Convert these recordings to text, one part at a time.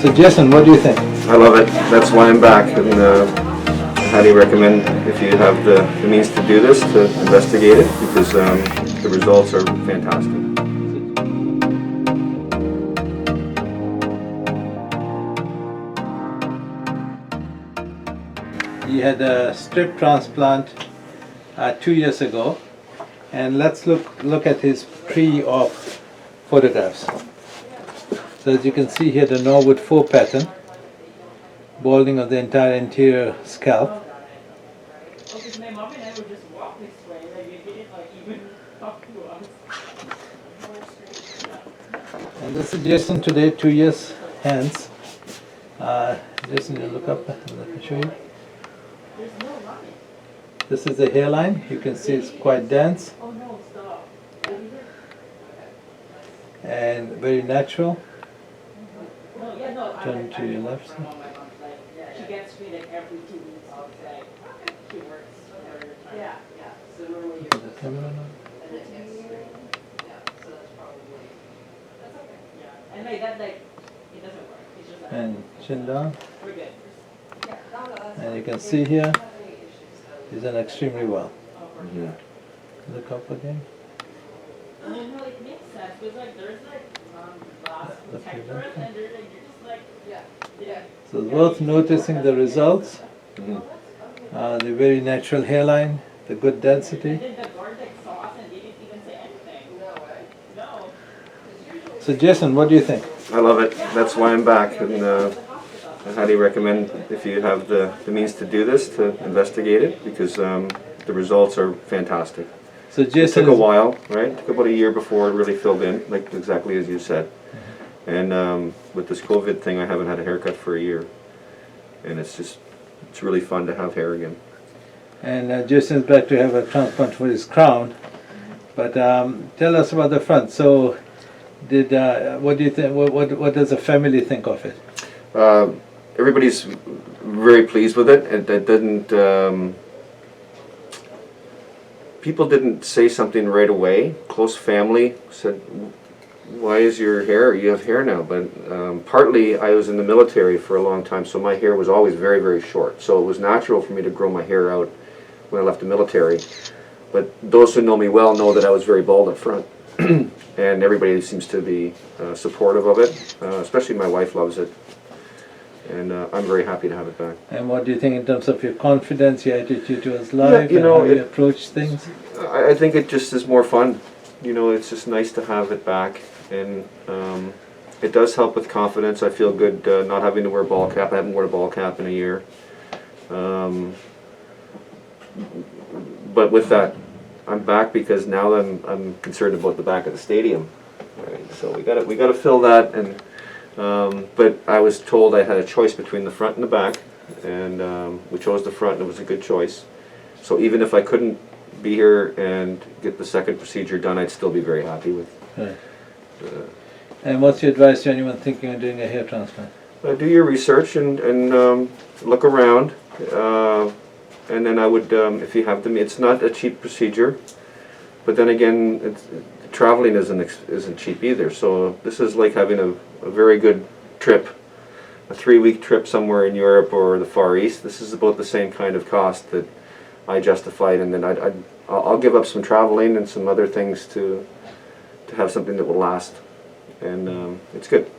So Jason, what do you think? I love it. That's why I'm back, and I highly recommend, if you have the means to do this, to investigate it, because the results are fantastic. He had a strip transplant 2 years ago, and let's look at his pre-op photographs. So as you can see here, the Norwood 4 pattern, balding of the entire anterior scalp. And this is Jason today, 2 years hands. Jason, you look up, let me show you. This is the hairline. You can see it's quite dense and very natural. Turn to your left side. She gets treated every 2 weeks. She works for her time. Yeah. So normally Is the camera on? and like that, like it doesn't work. It's just like And chin down. we're good. And you can see here, he's done extremely well. Look up again. No, it makes sense because like there's like glass protectors and there's like you're just like yeah. So it's worth noticing the results. The very natural hairline, the good density. And then the guard like saw us and didn't even say anything. No. So Jason, what do you think? I love it. That's why I'm back, and I highly recommend, if you have the means to do this, to investigate it, because the results are fantastic. So It Jason, took a while, right? It took about a year before it really filled in, like exactly as you said. And with this COVID thing, I haven't had a haircut for a year, and it's really fun to have hair again. and Jason's back to have a transplant for his crown. But tell us about the front. So, what do you think? What does the family think of it? Everybody's very pleased with it. It didn't. People didn't say something right away. Close family said, "Why is your hair? You have hair now." But partly, I was in the military for a long time, so my hair was always very, very short. So it was natural for me to grow my hair out when I left the military. But those who know me well know that I was very bald up front, and everybody seems to be supportive of it. Especially my wife loves it, and I'm very happy to have it back. And what do you think in terms of your confidence, your attitude towards life, you and know, how you approach things? I think it just is more fun. You know, it's just nice to have it back, and it does help with confidence. I feel good not having to wear a ball cap. I haven't worn a ball cap in a year. But with that, I'm back because now I'm concerned about the back of the stadium. Right? So we got to fill that, and but I was told I had a choice between the front and the back, and we chose the front, and it was a good choice. So even if I couldn't be here and get the second procedure done, I'd still be very happy with. Right. And what's your advice to anyone thinking of doing a hair transplant? Do your research and look around, and then I would, if you have them, it's not a cheap procedure, but then again, traveling isn't cheap either. So this is like having a very good trip, a 3-week trip somewhere in Europe or the Far East. This is about the same kind of cost that I justified, and then I'll give up some traveling and some other things to have something that will last, and it's good.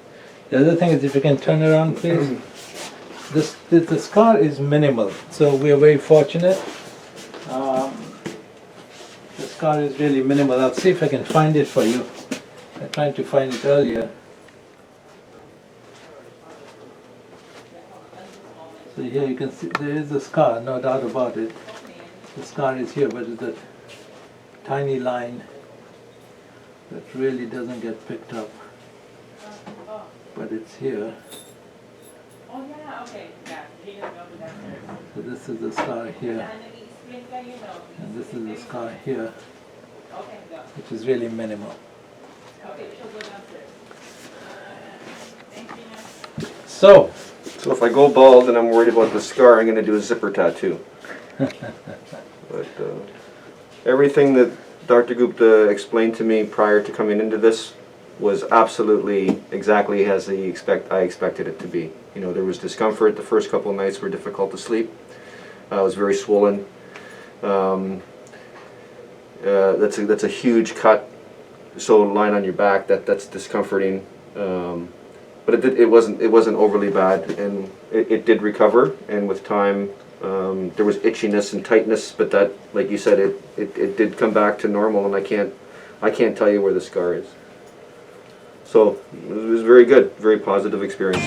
The other thing is, if you can turn around, please. The scar is minimal, so we are very fortunate. The scar is really minimal. I'll see if I can find it for you. I tried to find it earlier. So here you can see there is a scar, no doubt about it. The scar is here, but it's a tiny line that really doesn't get picked up. But it's here. Oh yeah, okay. Yeah, he doesn't go to that stairs. So this is the scar here, And then he explains that and this is the scar here, Okay, go. which is really minimal. Okay, she'll go downstairs. Thank you. So, So if I go bald and I'm worried about the scar, I'm going to do a zipper tattoo. But everything that Dr. Gupta explained to me prior to coming into this was absolutely exactly as I expected it to be. You know, there was discomfort. The first couple of nights were difficult to sleep. I was very swollen. That's a huge cut. So line on your back, that's discomforting. But it wasn't overly bad, and it did recover. And with time, there was itchiness and tightness, but that, like you said, it did come back to normal. And I can't tell you where the scar is. So it was very good, very positive experience.